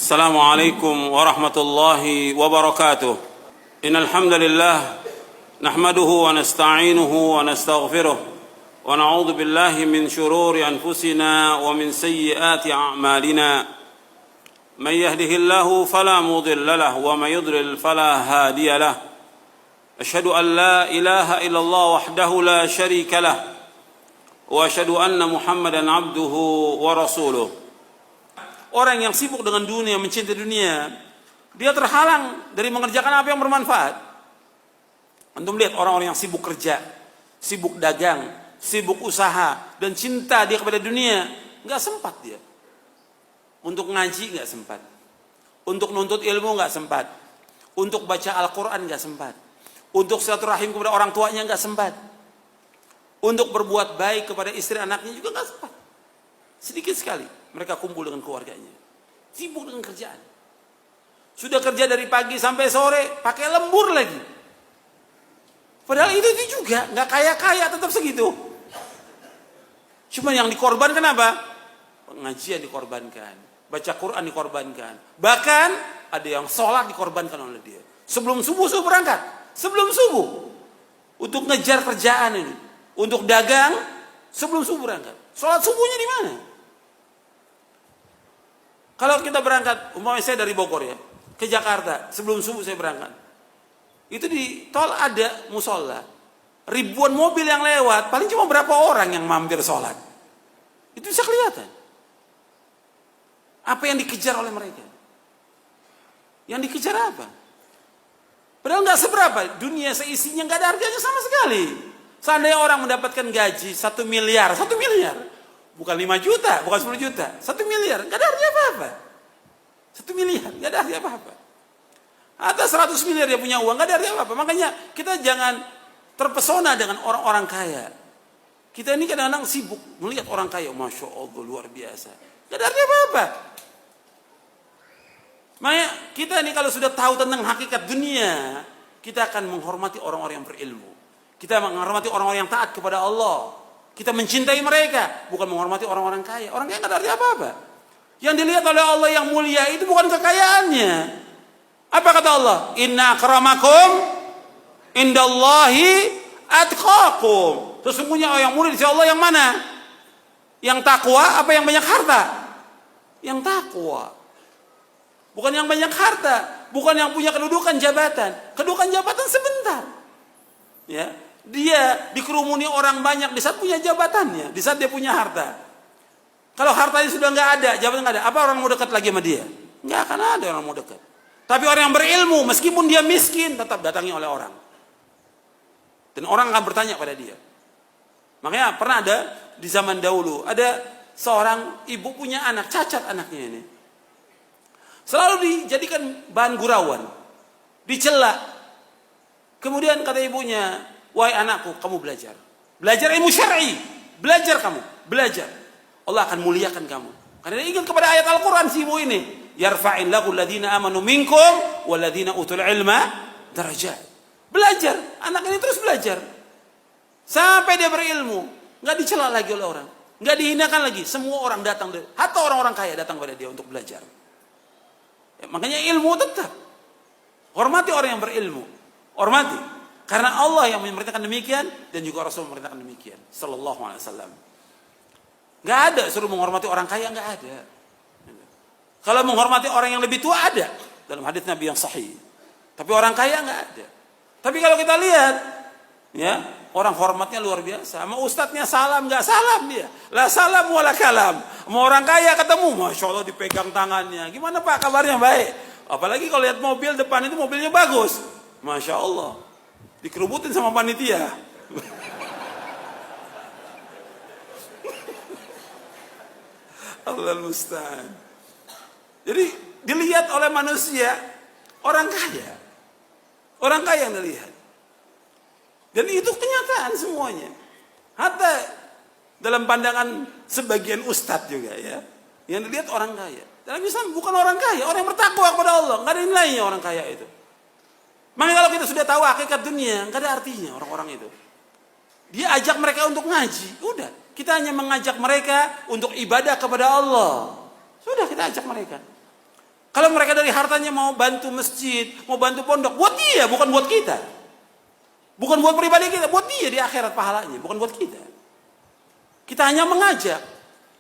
السلام عليكم ورحمة الله وبركاته. إن الحمد لله نحمده ونستعينه ونستغفره ونعوذ بالله من شرور أنفسنا ومن سيئات أعمالنا. من يهده الله فلا مضل له ومن يضلل فلا هادي له. أشهد أن لا إله إلا الله وحده لا شريك له وأشهد أن محمدا عبده ورسوله. Orang yang sibuk dengan dunia, mencintai dunia, dia terhalang dari mengerjakan apa yang bermanfaat. Antum lihat orang-orang yang sibuk kerja, sibuk dagang, sibuk usaha, dan cinta dia kepada dunia, nggak sempat dia. Untuk ngaji nggak sempat, untuk nuntut ilmu nggak sempat, untuk baca Al-Quran nggak sempat, untuk silaturahim kepada orang tuanya nggak sempat, untuk berbuat baik kepada istri anaknya juga nggak sempat. Sedikit sekali mereka kumpul dengan keluarganya, sibuk dengan kerjaan. Sudah kerja dari pagi sampai sore, pakai lembur lagi. Padahal itu juga nggak kaya-kaya, tetap segitu. Cuma yang dikorbankan apa? Pengajian dikorbankan, baca Quran dikorbankan. Bahkan ada yang sholat dikorbankan oleh dia. Sebelum subuh berangkat, sebelum subuh untuk ngejar kerjaan ini, untuk dagang. Sebelum subuh berangkat. Sholat subuhnya di mana? Kalau kita berangkat, umpamanya saya dari Bogor ya, ke Jakarta, sebelum subuh saya berangkat. Itu di tol ada musola. Ribuan mobil yang lewat, paling cuma berapa orang yang mampir sholat. Itu bisa kelihatan. Apa yang dikejar oleh mereka? Yang dikejar apa? Padahal nggak seberapa, dunia seisinya nggak ada harganya sama sekali. Seandainya orang mendapatkan gaji 1 miliar, 1 miliar. Bukan 5 juta, bukan 10 juta. 1 miliar, gak ada arti apa-apa. 1 miliar, gak ada arti apa-apa. Atau 100 miliar dia punya uang, gak ada arti apa-apa. Makanya kita jangan terpesona dengan orang-orang kaya. Kita ini kadang-kadang sibuk melihat orang kaya. Masya Allah, luar biasa. Gak ada arti apa-apa. Makanya kita ini kalau sudah tahu tentang hakikat dunia, kita akan menghormati orang-orang yang berilmu. Kita menghormati orang-orang yang taat kepada Allah. Kita mencintai mereka, bukan menghormati orang-orang kaya. Orang kaya nggak ada arti apa-apa. Yang dilihat oleh Allah yang mulia itu bukan kekayaannya. Apa kata Allah? Inna akramakum indallahi atqakum. Sesungguhnya yang mulia di sisi Allah yang mana? Yang takwa apa yang banyak harta? Yang takwa. Bukan yang banyak harta, bukan yang punya kedudukan jabatan. Kedudukan jabatan sebentar. Ya. Dia dikerumuni orang banyak di saat punya jabatannya, di saat dia punya harta. Kalau hartanya sudah nggak ada, jabatan nggak ada, apa orang mau dekat lagi sama dia? Nggak akan ada orang mau dekat. Tapi orang yang berilmu, meskipun dia miskin, tetap datangi oleh orang. Dan orang akan bertanya pada dia. Makanya pernah ada di zaman dahulu, ada seorang ibu punya anak, cacat anaknya ini. Selalu dijadikan bahan gurauan, dicela. Kemudian kata ibunya, wahai anakku, kamu belajar. Belajar ilmu syar'i. Belajar kamu. Belajar. Allah akan muliakan kamu. Karena dia ingat kepada ayat Al-Quran si ibu ini. Yarfa'illahu alladhina amanu minkum walladhina utul ilma darajat. Belajar. Anak ini terus belajar. Sampai dia berilmu. Nggak dicela lagi oleh orang. Nggak dihinakan lagi. Semua orang datang. Hatta orang-orang kaya datang pada dia untuk belajar. Ya, makanya ilmu tetap. Hormati orang yang berilmu. Hormati. Karena Allah yang memerintahkan demikian dan juga Rasul memerintahkan demikian. Sallallahu alaihi wasallam. Gak ada suruh menghormati orang kaya, gak ada. Kalau menghormati orang yang lebih tua ada dalam hadis Nabi yang sahih. Tapi orang kaya gak ada. Tapi kalau kita lihat, ya orang hormatnya luar biasa. Sama ustadznya salam gak salam dia. La salam wala kalam. Sama orang kaya ketemu, masya Allah dipegang tangannya. Gimana Pak kabarnya? Baik. Apalagi kalau lihat mobil depan itu mobilnya bagus, masya Allah. Dikerubutin sama panitia. Allah musta'an. Jadi dilihat oleh manusia orang kaya. Orang kaya yang dilihat. Dan itu kenyataan semuanya. Hatta dalam pandangan sebagian ustadz juga ya. Yang dilihat orang kaya. Dalam Islam bukan orang kaya, orang yang bertakwa kepada Allah. Enggak ada nilainya orang kaya itu. Makanya kalau kita sudah tahu hakikat dunia, nggak ada artinya orang-orang itu. Dia ajak mereka untuk ngaji, udah. Kita hanya mengajak mereka untuk ibadah kepada Allah. Sudah kita ajak mereka. Kalau mereka dari hartanya mau bantu masjid, mau bantu pondok, buat dia, bukan buat kita. Bukan buat pribadi kita, buat dia di akhirat pahalanya, bukan buat kita. Kita hanya mengajak.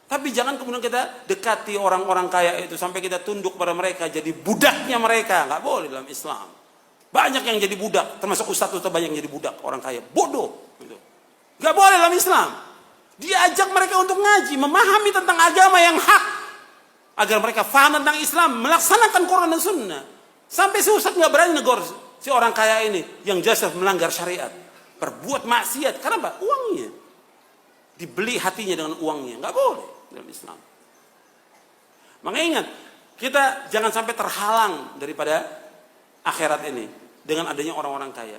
Tapi jangan kemudian kita dekati orang-orang kaya itu sampai kita tunduk pada mereka, jadi budaknya mereka. Nggak boleh dalam Islam. Banyak yang jadi budak, termasuk ustadz banyak yang jadi budak, orang kaya. Bodoh. Gitu. Nggak boleh dalam Islam. Diajak mereka untuk ngaji, memahami tentang agama yang hak. Agar mereka faham tentang Islam, melaksanakan Quran dan Sunnah. Sampai si ustadz nggak berani negor si orang kaya ini yang jelas melanggar syariat, berbuat maksiat. Karena apa? Uangnya. Dibeli hatinya dengan uangnya. Nggak boleh dalam Islam. Makanya ingat, kita jangan sampai terhalang daripada akhirat ini dengan adanya orang-orang kaya.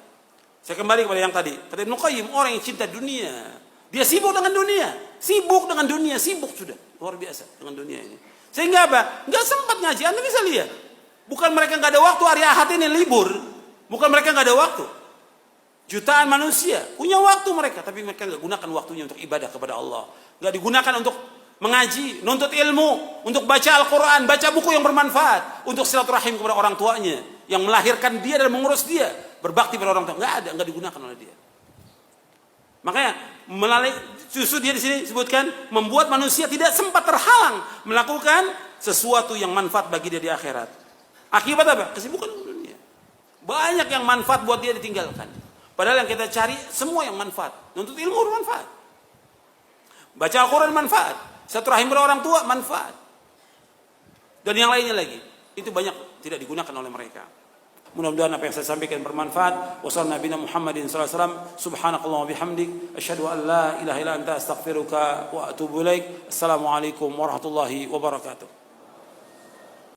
Saya kembali kepada yang tadi. Kata Ibnu Qayyim, orang yang cinta dunia, dia sibuk dengan dunia. Sibuk dengan dunia, sibuk sudah. Luar biasa dengan dunia ini. Sehingga apa? Nggak sempat ngaji. Anda bisa lihat. Bukan mereka nggak ada waktu hari Ahad ini libur. Bukan mereka nggak ada waktu. Jutaan manusia punya waktu mereka, tapi mereka nggak gunakan waktunya untuk ibadah kepada Allah. Nggak digunakan untuk mengaji, nuntut ilmu, untuk baca Al-Quran, baca buku yang bermanfaat, untuk silaturahim kepada orang tuanya yang melahirkan dia dan mengurus dia, berbakti pada orang tua. Nggak ada, nggak digunakan oleh dia. Makanya melalui justru dia di sini sebutkan membuat manusia tidak sempat terhalang melakukan sesuatu yang manfaat bagi dia di akhirat. Akibat apa? Kesibukan dunia. Banyak yang manfaat buat dia ditinggalkan. Padahal yang kita cari semua yang manfaat. Nuntut ilmu bermanfaat. Baca Al-Quran manfaat. Silaturahim kepada orang tua manfaat. Dan yang lainnya lagi. Itu banyak tidak digunakan oleh mereka. Mudah-mudahan apa yang saya sampaikan bermanfaat. Wassallallahu Nabi Muhammadin sallallahu alaihi wasallam. Subhanakallahumma bihamdik. Asyhadu an la ilaha illa anta astaghfiruka wa atubu ilaik. Assalamualaikum warahmatullahi wabarakatuh.